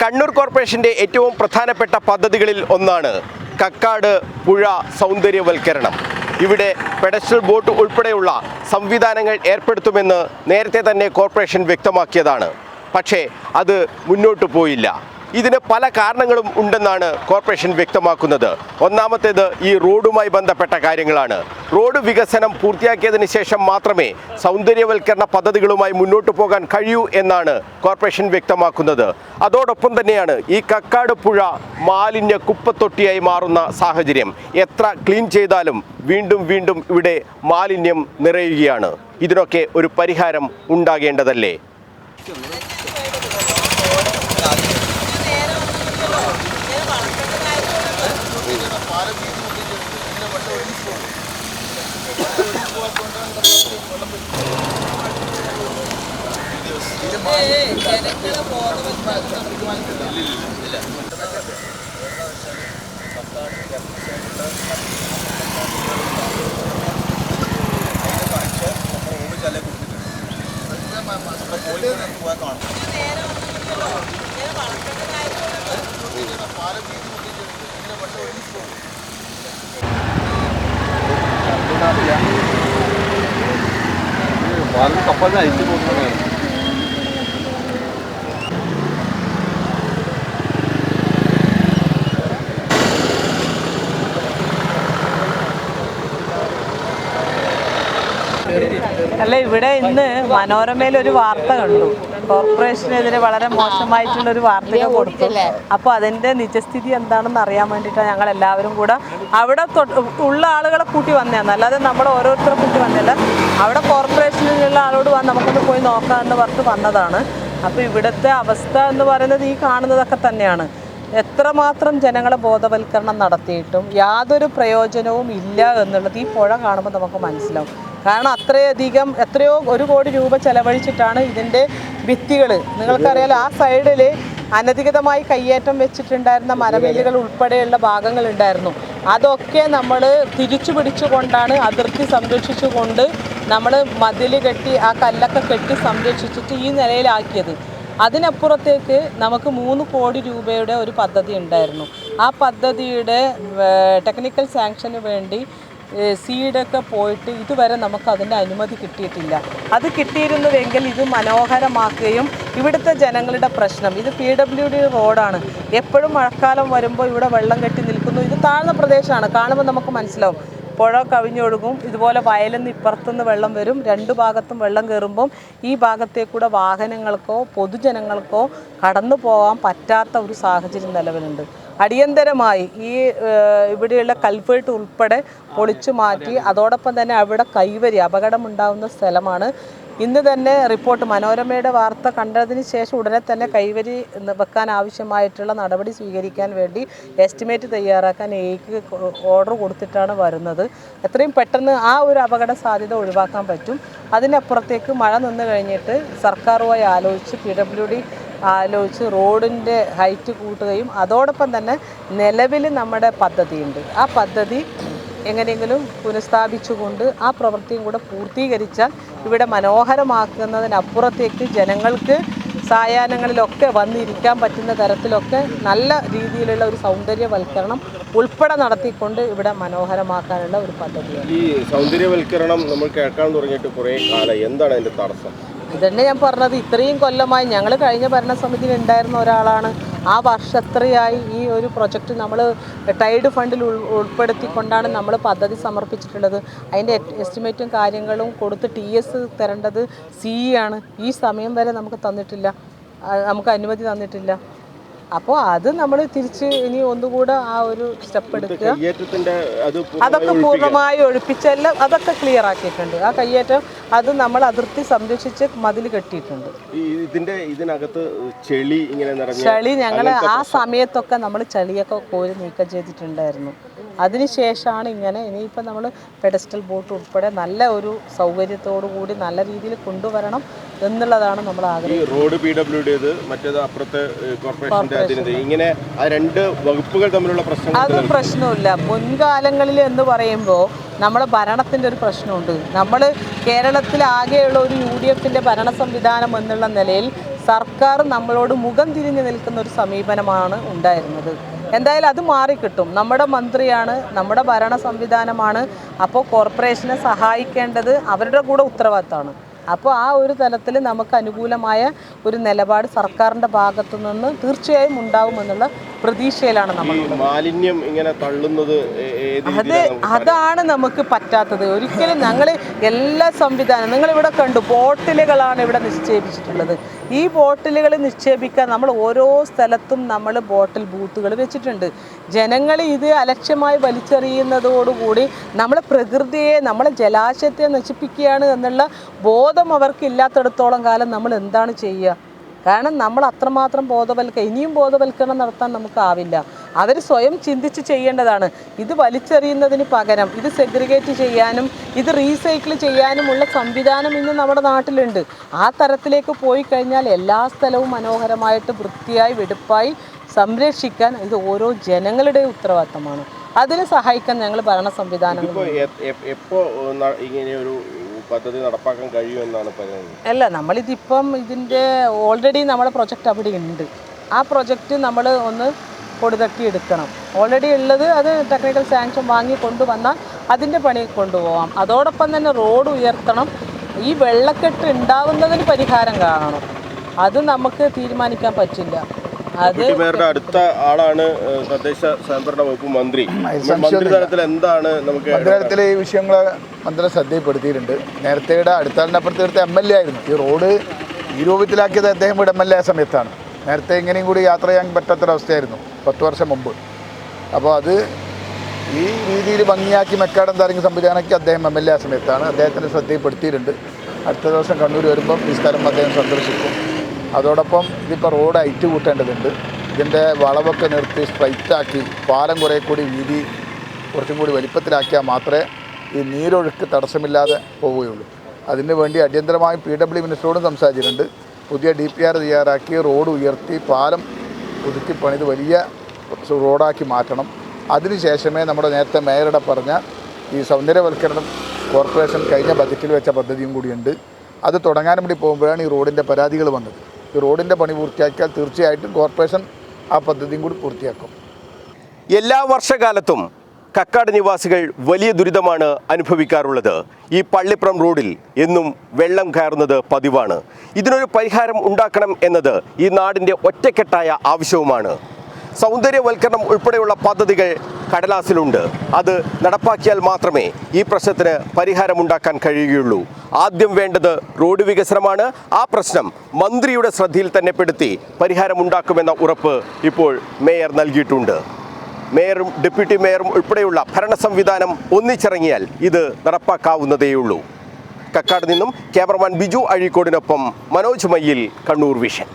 കണ്ണൂർ കോർപ്പറേഷന്റെ ഏറ്റവും പ്രധാനപ്പെട്ട പദ്ധതികളിൽ ഒന്നാണ് കക്കാട് പുഴ സൗന്ദര്യവൽക്കരണം. ഇവിടെ പെഡസ്റ്റൽ ബോട്ട് ഉൾപ്പെടെയുള്ള സംവിധാനങ്ങൾ ഏർപ്പെടുത്തുമെന്ന് നേരത്തെ തന്നെ കോർപ്പറേഷൻ വ്യക്തമാക്കിയതാണ്. പക്ഷേ അത് മുന്നോട്ട് പോയില്ല. ഇതിന് പല കാരണങ്ങളും ഉണ്ടെന്നാണ് കോർപ്പറേഷൻ വ്യക്തമാക്കുന്നത്. ഒന്നാമത്തേത് ഈ റോഡുമായി ബന്ധപ്പെട്ട കാര്യങ്ങളാണ്. റോഡ് വികസനം പൂർത്തിയാക്കിയതിന് ശേഷം മാത്രമേ സൗന്ദര്യവൽക്കരണ പദ്ധതികളുമായി മുന്നോട്ട് പോകാൻ കഴിയൂ എന്നാണ് കോർപ്പറേഷൻ വ്യക്തമാക്കുന്നത്. അതോടൊപ്പം തന്നെയാണ് ഈ കക്കാട് പുഴ മാലിന്യ കുപ്പത്തൊട്ടിയായി മാറുന്ന സാഹചര്യം. എത്ര ക്ലീൻ ചെയ്താലും വീണ്ടും വീണ്ടും ഇവിടെ മാലിന്യം നിറയുകയാണ്. ഇതിനൊക്കെ ഒരു പരിഹാരം ഉണ്ടാകേണ്ടതല്ലേ? കപ്പലിന് അയച്ചു പോകുന്നതാണ്. അല്ല, ഇവിടെ ഇന്ന് മനോരമയിൽ ഒരു വാർത്ത കണ്ടു. കോർപ്പറേഷനെതിരെ വളരെ മോശമായിട്ടുള്ളൊരു വാർത്ത കൊടുത്തു. അപ്പോൾ അതിൻ്റെ നിജസ്ഥിതി എന്താണെന്ന് അറിയാൻ വേണ്ടിയിട്ടാണ് ഞങ്ങൾ എല്ലാവരും കൂടെ അവിടെ ഉള്ള ആളുകളെ കൂട്ടി വന്നതാണ്. അല്ലാതെ നമ്മൾ ഓരോരുത്തരെ കൂട്ടി വന്നില്ല. അവിടെ കോർപ്പറേഷനിലുള്ള ആളോട് വന്ന് നമുക്കൊന്ന് പോയി നോക്കാമെന്ന് പറഞ്ഞിട്ട് വന്നതാണ്. അപ്പോൾ ഇവിടുത്തെ അവസ്ഥ എന്ന് പറയുന്നത് ഈ കാണുന്നതൊക്കെ തന്നെയാണ്. എത്രമാത്രം ജനങ്ങളെ ബോധവൽക്കരണം നടത്തിയിട്ടും യാതൊരു പ്രയോജനവും ഇല്ല എന്നുള്ളത് ഈ പുഴ കാണുമ്പോൾ നമുക്ക് മനസ്സിലാവും. കാരണം എത്രയോ 1 കോടി രൂപ ചെലവഴിച്ചിട്ടാണ് ഇതിൻ്റെ ഭിത്തികൾ. നിങ്ങൾക്കറിയാലോ, ആ സൈഡിൽ അനധികൃതമായി കയ്യേറ്റം വെച്ചിട്ടുണ്ടായിരുന്ന മരവേലികൾ ഉൾപ്പെടെയുള്ള ഭാഗങ്ങളുണ്ടായിരുന്നു. അതൊക്കെ നമ്മൾ തിരിച്ചു പിടിച്ചുകൊണ്ടാണ്, അതിർത്തി സംരക്ഷിച്ചുകൊണ്ട് നമ്മൾ മതിൽ കെട്ടി ആ കല്ലൊക്കെ കെട്ടി സംരക്ഷിച്ചിട്ട് ഈ നിലയിലാക്കിയത്. അതിനപ്പുറത്തേക്ക് നമുക്ക് 3 കോടി രൂപയുടെ ഒരു പദ്ധതി ഉണ്ടായിരുന്നു. ആ പദ്ധതിയുടെ ടെക്നിക്കൽ സാങ്ഷന് വേണ്ടി സീഡൊക്കെ പോയിട്ട് ഇതുവരെ നമുക്ക് അതിൻ്റെ അനുമതി കിട്ടിയിട്ടില്ല. അത് കിട്ടിയിരുന്നുവെങ്കിൽ ഇത് മനോഹരമാക്കുകയും ഇവിടുത്തെ ജനങ്ങളുടെ പ്രശ്നം, ഇത് PWD റോഡാണ്. എപ്പോഴും മഴക്കാലം വരുമ്പോൾ ഇവിടെ വെള്ളം കെട്ടി നിൽക്കുന്നു. ഇത് താഴ്ന്ന പ്രദേശമാണ്, കാണുമ്പോൾ നമുക്ക് മനസ്സിലാവും. പുഴ കവിഞ്ഞൊഴുകും. ഇതുപോലെ വയലിന്ന് ഇപ്പുറത്തുനിന്ന് വെള്ളം വരും. 2 ഭാഗത്തും വെള്ളം കയറുമ്പം ഈ ഭാഗത്തേക്കൂടെ വാഹനങ്ങൾക്കോ പൊതുജനങ്ങൾക്കോ കടന്നു പോകാൻ പറ്റാത്ത ഒരു സാഹചര്യം നിലവിലുണ്ട്. അടിയന്തരമായി ഈ ഇവിടെയുള്ള കൽവേർട്ട് ഉൾപ്പെടെ പൊളിച്ചു മാറ്റി, അതോടൊപ്പം തന്നെ അവിടെ കൈവരി അപകടമുണ്ടാകുന്ന സ്ഥലമാണ്. ഇന്ന് തന്നെ റിപ്പോർട്ട്, മനോരമയുടെ വാർത്ത കണ്ടതിന് ശേഷം ഉടനെ തന്നെ കൈവരി വെക്കാൻ ആവശ്യമായിട്ടുള്ള നടപടി സ്വീകരിക്കാൻ വേണ്ടി എസ്റ്റിമേറ്റ് തയ്യാറാക്കാൻ എയ്ക്ക് ഓർഡർ കൊടുത്തിട്ടാണ് വരുന്നത്. എത്രയും പെട്ടെന്ന് ആ ഒരു അപകട സാധ്യത ഒഴിവാക്കാൻ പറ്റും. അതിനപ്പുറത്തേക്ക് മഴ നിന്ന് കഴിഞ്ഞിട്ട് സർക്കാരുമായി ആലോചിച്ച് PWD ആലോചിച്ച് റോഡിൻ്റെ ഹൈറ്റ് കൂട്ടുകയും അതോടൊപ്പം തന്നെ നിലവിൽ നമ്മുടെ പദ്ധതിയുണ്ട്, ആ പദ്ധതി എങ്ങനെയെങ്കിലും പുനഃസ്ഥാപിച്ചുകൊണ്ട് ആ പ്രവൃത്തിയും കൂടെ പൂർത്തീകരിച്ചാൽ ഇവിടെ മനോഹരമാക്കുന്നതിനപ്പുറത്തേക്ക് ജനങ്ങൾക്ക് സായാഹ്നങ്ങളിലൊക്കെ വന്നിരിക്കാൻ പറ്റുന്ന തരത്തിലൊക്കെ നല്ല രീതിയിലുള്ള ഒരു സൗന്ദര്യവൽക്കരണം ഉൾപ്പെടെ നടത്തിക്കൊണ്ട് ഇവിടെ മനോഹരമാക്കാനുള്ള ഒരു പദ്ധതിയാണ്. ഈ സൗന്ദര്യവൽക്കരണം നമ്മൾ കേൾക്കാൻ തുടങ്ങിയിട്ട് കുറേ കാലം, എന്താണ് അതിൻ്റെ തടസ്സം? ഇതന്നെ ഞാൻ പറഞ്ഞത്. ഇത്രയും കൊല്ലമായി ഞങ്ങൾ കഴിഞ്ഞ ഭരണസമിതിയിൽ ഉണ്ടായിരുന്ന ഒരാളാണ്. ആ വർഷത്രയായി ഈ ഒരു പ്രൊജക്റ്റ് നമ്മൾ ടൈഡ് ഫണ്ടിൽ ഉൾപ്പെടുത്തിക്കൊണ്ടാണ് നമ്മൾ പദ്ധതി സമർപ്പിച്ചിട്ടുള്ളത്. അതിൻ്റെ എസ്റ്റിമേറ്റും കാര്യങ്ങളും കൊടുത്ത് TS തരേണ്ടത് CE ആണ്. ഈ സമയം വരെ നമുക്ക് തന്നിട്ടില്ല, നമുക്ക് അനുമതി തന്നിട്ടില്ല. അപ്പോൾ അത് നമ്മൾ തിരിച്ച് ഇനി ഒന്നുകൂടെ ആ ഒരു സ്റ്റെപ്പ് എടുക്കുക. അതൊക്കെ പൂർണ്ണമായി ഒഴിപ്പിച്ചെല്ലാം അതൊക്കെ ക്ലിയർ ആക്കിയിട്ടുണ്ട്. ആ കയ്യേറ്റം അത് നമ്മൾ അതിർത്തി സംരക്ഷിച്ച് മതിൽ കെട്ടിയിട്ടുണ്ട്. ഇതിനകത്ത് ചെളി ഞങ്ങൾ ആ സമയത്തൊക്കെ നമ്മൾ ചെളിയൊക്കെ കോരി നീക്കം ചെയ്തിട്ടുണ്ടായിരുന്നു. അതിനുശേഷമാണ് ഇങ്ങനെ. ഇനിയിപ്പോൾ നമ്മൾ പെഡസ്റ്റൽ ബോട്ട് ഉൾപ്പെടെ നല്ല ഒരു സൗകര്യത്തോടു കൂടി നല്ല രീതിയിൽ കൊണ്ടുവരണം എന്നുള്ളതാണ് നമ്മൾ ആഗ്രഹിക്കുന്നത്. റോഡ് PWD, മറ്റേത് അപ്പുറത്തെ കോർപ്പറേഷന്റെ, ഇങ്ങനെ ആ 2 വകുപ്പുകൾ തമ്മിലുള്ള പ്രശ്നം അത് പ്രശ്നമില്ല. മുൻകാലങ്ങളിൽ എന്ന് പറയുമ്പോൾ നമ്മളെ ഭരണത്തിൻ്റെ ഒരു പ്രശ്നമുണ്ട്. നമ്മൾ കേരളത്തിലാകെയുള്ള ഒരു UDFൻ്റെ ഭരണ സംവിധാനം എന്നുള്ള നിലയിൽ സർക്കാർ നമ്മളോട് മുഖം തിരിഞ്ഞു നിൽക്കുന്ന ഒരു സമീപനമാണ് ഉണ്ടായിരുന്നത്. എന്തായാലും അത് മാറിക്കിട്ടും. നമ്മുടെ മന്ത്രിയാണ്, നമ്മുടെ ഭരണ സംവിധാനമാണ്. അപ്പോൾ കോർപ്പറേഷനെ സഹായിക്കേണ്ടത് അവരുടെ കൂടെ ഉത്തരവാദിത്തമാണ്. അപ്പോൾ ആ ഒരു തലത്തിൽ നമുക്ക് അനുകൂലമായ ഒരു നിലപാട് സർക്കാരിൻ്റെ ഭാഗത്തു നിന്ന് തീർച്ചയായും ഉണ്ടാകുമെന്നുള്ള പ്രതീക്ഷയിലാണ് നമ്മൾ. മാലിന്യം ഇങ്ങനെ തള്ളുന്നത് അതാണ് നമുക്ക് പറ്റാത്തത്. ഒരിക്കലും ഞങ്ങൾ എല്ലാ സംവിധാനം നിങ്ങളിവിടെ കണ്ടു, ബോട്ടിലുകളാണ് ഇവിടെ നിക്ഷേപിച്ചിട്ടുള്ളത്. ഈ ബോട്ടിലുകൾ നിക്ഷേപിക്കാൻ നമ്മൾ ഓരോ സ്ഥലത്തും നമ്മൾ ബോട്ടിൽ ബൂത്തുകൾ വെച്ചിട്ടുണ്ട്. ജനങ്ങൾ ഇത് അലക്ഷ്യമായി വലിച്ചെറിയുന്നതോടുകൂടി നമ്മളെ പ്രകൃതിയെ, നമ്മളെ ജലാശയത്തെ നശിപ്പിക്കുകയാണ് എന്നുള്ള ബോധം അവർക്ക് ഇല്ലാത്തിടത്തോളം കാലം നമ്മൾ എന്താണ് ചെയ്യുക? കാരണം നമ്മൾ അത്രമാത്രം ഇനിയും ബോധവൽക്കരണം നടത്താൻ നമുക്കാവില്ല. അവർ സ്വയം ചിന്തിച്ച് ചെയ്യേണ്ടതാണ്. ഇത് വലിച്ചെറിയുന്നതിന് പകരം ഇത് സെഗ്രിഗേറ്റ് ചെയ്യാനും ഇത് റീസൈക്കിൾ ചെയ്യാനുമുള്ള സംവിധാനം ഇന്ന് നമ്മുടെ നാട്ടിലുണ്ട്. ആ തരത്തിലേക്ക് പോയി കഴിഞ്ഞാൽ എല്ലാ സ്ഥലവും മനോഹരമായിട്ട് വൃത്തിയായി വെടുപ്പായി സംരക്ഷിക്കാൻ ഇത് ഓരോ ജനങ്ങളുടെ ഉത്തരവാദിത്തമാണ്. അതിന് സഹായിക്കാൻ ഞങ്ങൾ ഭരണ സംവിധാനങ്ങൾ പദ്ധതി നടപ്പാക്കാൻ കഴിയുമെന്നാണ് പറയുന്നത്. അല്ല, നമ്മളിതിപ്പം ഇതിൻ്റെ ഓൾറെഡി നമ്മുടെ പ്രൊജക്റ്റ് അവിടെ ഉണ്ട്. ആ പ്രൊജക്റ്റ് നമ്മൾ ഒന്ന് പൊടിതട്ടി എടുക്കണം. ഓൾറെഡി ഉള്ളത് അത് ടെക്നിക്കൽ സാങ്ഷൻ വാങ്ങി കൊണ്ടുവന്നാൽ അതിൻ്റെ പണി കൊണ്ടുപോകാം. അതോടൊപ്പം തന്നെ റോഡ് ഉയർത്തണം. ഈ വെള്ളക്കെട്ട് ഉണ്ടാവുന്നതിന് പരിഹാരം കാണണം. അത് നമുക്ക് തീരുമാനിക്കാൻ പറ്റില്ല. അത് അടുത്ത ആളാണ് തദ്ദേശ സ്വയംഭരണ വകുപ്പ് മന്ത്രി. മന്ത്രിതലത്തിൽ എന്താണ് നമുക്ക് മന്ത്രിതലത്തിൽ ഈ വിഷയങ്ങൾ മന്ത്രി ശ്രദ്ധയിൽപ്പെടുത്തിയിട്ടുണ്ട്. നേരത്തെയുടെ അടുത്താളിനപ്പുറത്ത് എടുത്ത MLA ആയിരുന്നു. ഈ റോഡ് ഈ രൂപത്തിലാക്കിയത് അദ്ദേഹം ഇവിടെ MLA സമയത്താണ്. നേരത്തെ ഇങ്ങനെയും കൂടി യാത്ര ചെയ്യാൻ പറ്റാത്തൊരവസ്ഥയായിരുന്നു 10 വർഷം മുമ്പ്. അപ്പോൾ അത് ഈ രീതിയിൽ ഭംഗിയാക്കി മെക്കാടം താരങ്ങി സംവിധാനമാക്കി അദ്ദേഹം MLA സമയത്താണ്. അദ്ദേഹത്തിൻ്റെ ശ്രദ്ധയിൽപ്പെടുത്തിയിട്ടുണ്ട്. അടുത്ത ദിവസം കണ്ണൂർ വരുമ്പം ഈ സ്ഥലം അദ്ദേഹം സന്ദർശിക്കും. അതോടൊപ്പം ഇതിപ്പോൾ റോഡ് ഹൈറ്റ് കൂട്ടേണ്ടതുണ്ട്. ഇതിൻ്റെ വളവൊക്കെ നിർത്തി സ്ട്രൈറ്റാക്കി പാലം കുറേ കൂടി വീതി കുറച്ചും കൂടി വലിപ്പത്തിലാക്കിയാൽ മാത്രമേ ഈ നീരൊഴുക്ക് തടസ്സമില്ലാതെ പോവുകയുള്ളൂ. അതിന് വേണ്ടി അടിയന്തരമായി PW മിനിസ്റ്ററോടും സംസാരിച്ചിട്ടുണ്ട്. പുതിയ DPR തയ്യാറാക്കി റോഡ് ഉയർത്തി പാലം പുതുക്കി പണിത് വലിയ റോഡാക്കി മാറ്റണം. അതിനുശേഷമേ നമ്മുടെ നേരത്തെ മേയറുടെ പറഞ്ഞ ഈ സൗന്ദര്യവൽക്കരണം കോർപ്പറേഷൻ കഴിഞ്ഞ ബജറ്റിൽ വെച്ച പദ്ധതിയും കൂടിയുണ്ട്. അത് തുടങ്ങാനും വേണ്ടി പോകുമ്പോഴാണ് ഈ റോഡിൻ്റെ പരാതികൾ വന്നത്. ഈ റോഡിൻ്റെ പണി പൂർത്തിയാക്കിയാൽ തീർച്ചയായിട്ടും കോർപ്പറേഷൻ ആ പദ്ധതിയും കൂടി പൂർത്തിയാക്കും. എല്ലാ വർഷകാലത്തും കക്കാട് നിവാസികൾ വലിയ ദുരിതമാണ് അനുഭവിക്കാറുള്ളത്. ഈ പള്ളിപ്പുറം റോഡിൽ എന്നും വെള്ളം കയറുന്നത് പതിവാണ്. ഇതിനൊരു പരിഹാരം ഉണ്ടാക്കണം എന്നത് ഈ നാടിൻ്റെ ഒറ്റക്കെട്ടായ ആവശ്യവുമാണ്. സൗന്ദര്യവൽക്കരണം ഉൾപ്പെടെയുള്ള പദ്ധതികൾ കടലാസിലുണ്ട്. അത് നടപ്പാക്കിയാൽ മാത്രമേ ഈ പ്രശ്നത്തിന് പരിഹാരമുണ്ടാക്കാൻ കഴിയുകയുള്ളൂ. ആദ്യം വേണ്ടത് റോഡ് വികസനമാണ്. ആ പ്രശ്നം മന്ത്രിയുടെ ശ്രദ്ധയിൽ തന്നെ പെടുത്തി പരിഹാരമുണ്ടാക്കുമെന്ന ഉറപ്പ് ഇപ്പോൾ മേയർ നൽകിയിട്ടുണ്ട്. മേയറും ഡെപ്യൂട്ടി മേയറും ഉൾപ്പെടെയുള്ള ഭരണ സംവിധാനം ഒന്നിച്ചിറങ്ങിയാൽ ഇത് നടപ്പാക്കാവുന്നതേയുള്ളൂ. കക്കാട് നിന്നും ക്യാമറമാൻ ബിജു അഴീക്കോടിനൊപ്പം മനോജ് മയ്യിൽ, കണ്ണൂർ വിഷൻ.